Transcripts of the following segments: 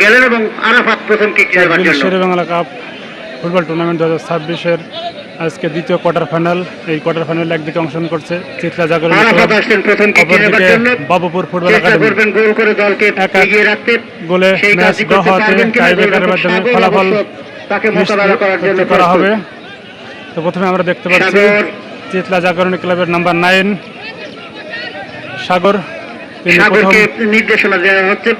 গেলেন এবং আরাফাত প্রথম কিক নেবার জন্য। শেরেবাংলা কাপ ফুটবল টুর্নামেন্ট 2026-এর আজকে দ্বিতীয় কোয়ার্টার ফাইনাল। এই কোয়ার্টার ফাইনালে একদিকে অংশগ্রহণ করছে চিত্রা জাগরণ, আরাফাত আসছেন প্রথম কিক নেবার জন্য। বাবুপুর ফুটবল চেষ্টা একাডেমি করবেন গোল করে দলকে এগিয়ে রাখতে। গোলে সেই ম্যাচ কাজই ড্র করতে হওয়াতে পারবেন কিনা টাইব্রেকারের মাধ্যমে ফলাফল তাকে মোকাবেলা করার জন্য করা হবে। তো প্রথমে আমরা দেখতে পাচ্ছি চিত্রা জাগরণ ক্লাবের নাম্বার 9 সাগর, সাগরকে নির্দেশনা দেওয়া হচ্ছে।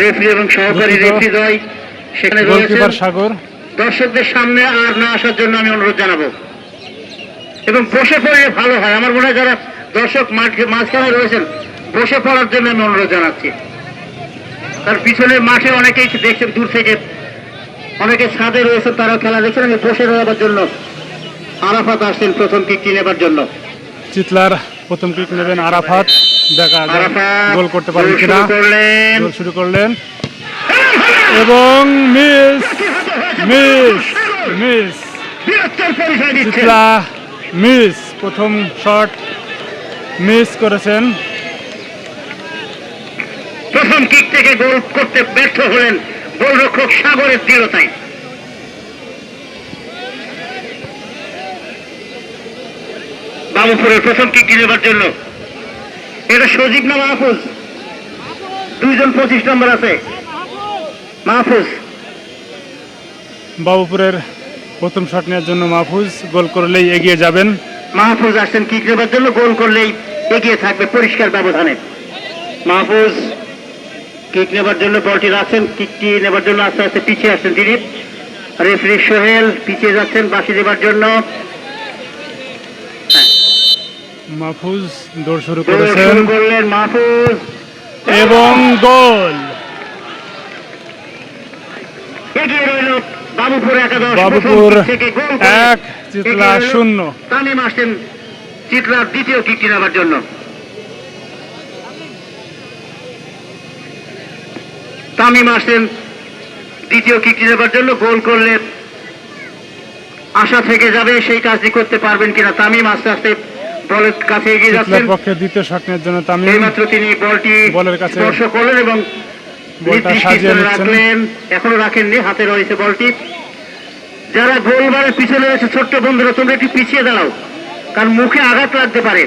রেফারি এবং সহকারী রেফারি দ্বয় সেখানে রয়েছেন। সাগর দর্শকদের সামনে আর না আসার জন্য আমি অনুরোধ জানাবো এবং বসে পড়লে ভালো হয়। আমার মনে হয় যারা দর্শক মাঝখানে রয়েছেন বসে পড়ার জন্য আমি অনুরোধ জানাচ্ছি। তার পিছনে মাঠে অনেকেই দেখছেন দূর থেকে, অনেকে ছাদে রয়েছেন, তারাও খেলা দেখছেন। আমি বসে রওয়ার জন্য আরাফাত আসছেন প্রথম কিকটি নেবার জন্য। চিতলার প্রথম কিক নেবেন আরাফাত, দেখা গোল করতে পারেন কিনা। গোল শুরু করলেন এবং miss miss miss Chitla miss, প্রথম শট মিস করেছেন। প্রথম কিক থেকে গোল করতে ব্যর্থ হলেন গোলরক্ষক সাগরের দৃঢ়তায়। বাবুপুরের প্রথম কিকটি নেবার জন্য এটা সজীব না মাহফুজ, দুইজন 25 নম্বর আছে। মাহফুজ বাবুপুরের প্রথম শট নেওয়ার জন্য মাহফুজ, গোল করলেই এগিয়ে যাবেন। মাহফুজ আসছেন কিক নেবার জন্য, গোল করলেই এগিয়ে থাকবে পরিষ্কার ব্যবধানে। মাহফুজ কিক নেবার জন্য বলটি রাখছেন, কিকটি নেবার জন্য আস্তে আস্তে পিছিয়ে আসছেন তিনি। রেফারি সোহেল পিছিয়ে যাচ্ছেন বাঁশি দেবার জন্য। মাহফুজ দৌড় শুরু করেছেন, করলেন মাহফুজ এবং গোল। এগিয়ে রইল বাবুপুর একাদশ। বাবুপুর 1 চিতলা 0। তামিম আসছেন চিতলার দ্বিতীয় কিকটি নেবার জন্য। তামিম আসছেন দ্বিতীয় কিকটি নেবার জন্য। গোল করলে আশা থেকে যাবে, সেই কাজটি করতে পারবেন কিনা তামিম। আস্তে আস্তে বলের কাছে এগিয়ে যাচ্ছেন। পক্ষে দ্বিতীয় শট নেওয়ার জন্য তামিম এইমাত্র তিনি বলটি বলের কাছে স্পর্শ করলেন এবং রাখলেন, এখনো রাখেননি, হাতে রয়েছে বলটি। যারা গোলবারের পিছনে রয়েছে ছোট্ট বন্ধুরা তোমরা একটু পিছিয়ে দাঁড়াও, কারণ মুখে আঘাত লাগতে পারে।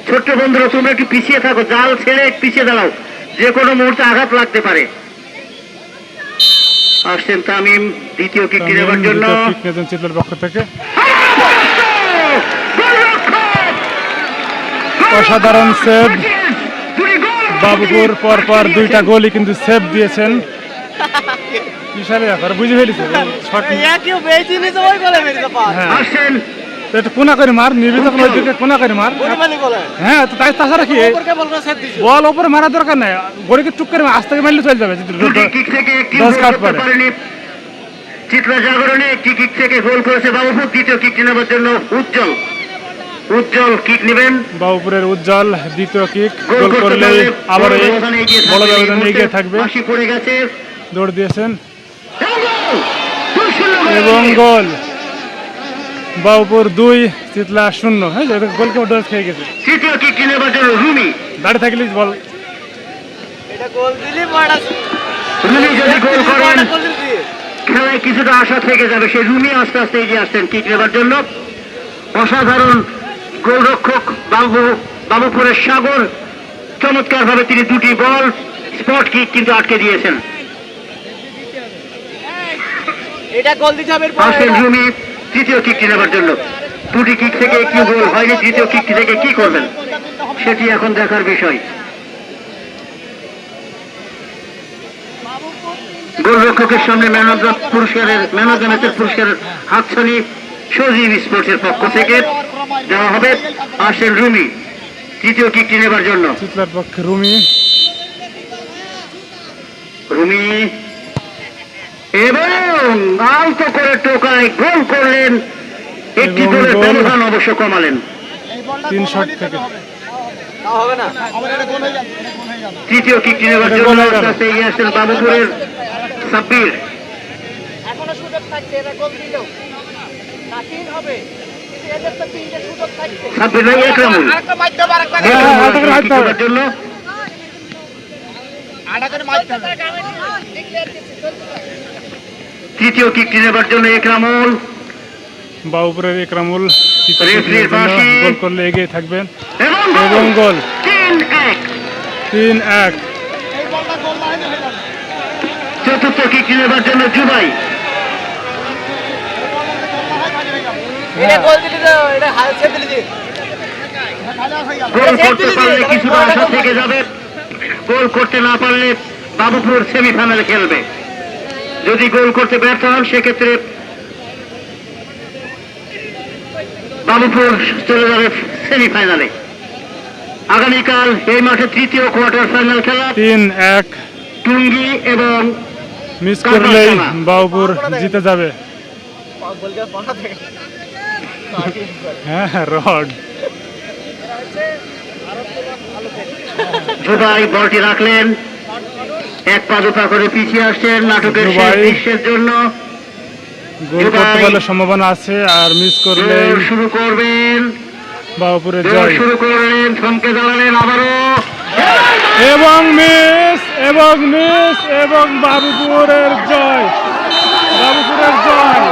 ছোট্ট বন্ধুরা তোমরা একটু পিছিয়ে থাকো, জাল ছেড়ে পিছিয়ে দাঁড়াও, যে কোনো মুহূর্তে আঘাত লাগতে পারে। আসছেন তামিম দ্বিতীয় কিকটি নেবার জন্য। চিতলার পক্ষ থেকে অসাধারণ সেভ। বাবুপুর পরপর দুইটা গোলই কিন্তু সেভ দিয়েছেন। বিশাল ব্যাপার, বুঝে ফেলেছে। আসছেন একটু কোনা করে মার, নির্বিত কোনা করে মার। হ্যাঁ, তাই তাছাড়া কি বল ওপরে মারার দরকার নাই, গড়িকে টুক করে আস্তে মারলে চলে যাবে। চিত্রা জাগরণে একটি কিক থেকে গোল করেছে বাবুপুর। দ্বিতীয় কিকটি নেবার জন্য উজ্জ্বল উজ্জ্বল কিক নেবেন। বাবুপুরের উজ্জ্বল দ্বিতীয় কিক গোল করলে আবার বড় ব্যবধানে এগিয়ে থাকবে। পড়ে গেছে, দৌড় দিয়েছেন এবং গোল। বাবুপুর 2 চিতলা 0। হ্যাঁ, গোলকে ডোজ খেয়ে গেছে। তৃতীয় কিকটি নেবার জন্য রুমি। দাঁড়িয়ে থাকলে বল রুমি যদি গোল করেন খেলায় কিছুটা আশা থেকে যাবে। সেই রুমি আস্তে আস্তে এগিয়ে আসছেন কিক নেবার জন্য। অসাধারণ গোলরক্ষক বাবুপুরের সাগর, চমৎকার ভাবে তিনি দুটি বল স্পট কিক কিন্তু আটকে দিয়েছেন। আসছেন রুমি তৃতীয় কিকটি নেবার জন্য। দুটি কিক থেকে একটি গোল হয়নি, তৃতীয় কিকটি থেকে কি করবেন সেটি এখন দেখার বিষয়। গোলরক্ষকের সামনে ম্যান অফ দ্য ম্যাচের পুরস্কারের হাতছানি সজীব স্পোর্টসের পক্ষ থেকে দেওয়া হবে। আসেন রুমি তৃতীয় কিকটি নেবার জন্য। চিতলার পক্ষে রুমি এবং আলতো করে টোকায় গোল করলেন। একটি গোলের ব্যবধান অবশ্য কমালেন। 3 শট থেকে তৃতীয় কিকটি নেবার জন্য কাছে এগিয়ে আসছেন বাবুপুরের সাব্বির। সাব্বির ভাই একরামুল জন্য তৃতীয় কিকটি নেবার জন্য একরামুল, বাবুপুরের একরামুল রেফারির বাঁশি। গোল করলে এগিয়ে থাকবেন এবং এবং গোল 3-1। 3-1। চতুর্থ কিকটি নেবার জন্য জুবাই, গোল করতে পারলে কিছুটা আশা থেকে যাবে, গোল করতে না পারলে বাবুপুর সেমিফাইনালে খেলবে। যদি গোল করতে ব্যর্থ হন সেক্ষেত্রে বাবুপুর চলে যাবে সেমিফাইনালে। আগামীকাল এই মাঠে তৃতীয় কোয়ার্টার ফাইনাল খেলা 3-1। টুঙ্গি এবং মিস করলেই বাবুপুর জিতে যাবে। হ্যাঁ, রড। জুবাই বলটি রাখলেন, এক পা দুপা করে পিছিয়ে আসছেন নাটকের শেষ জুবাই। দৃশ্যের জন্য। গোল করতে পারলে সম্ভাবনা আছে, আর মিস করলে দৌড় শুরু করবেন, বাবুপুরের দৌড় জয়। শুরু করলেন, থমকে দাঁড়ালেন আবারও, এবং মিস এবং মিস এবং বাবুপুরের জয়। বাবুপুরের জয়।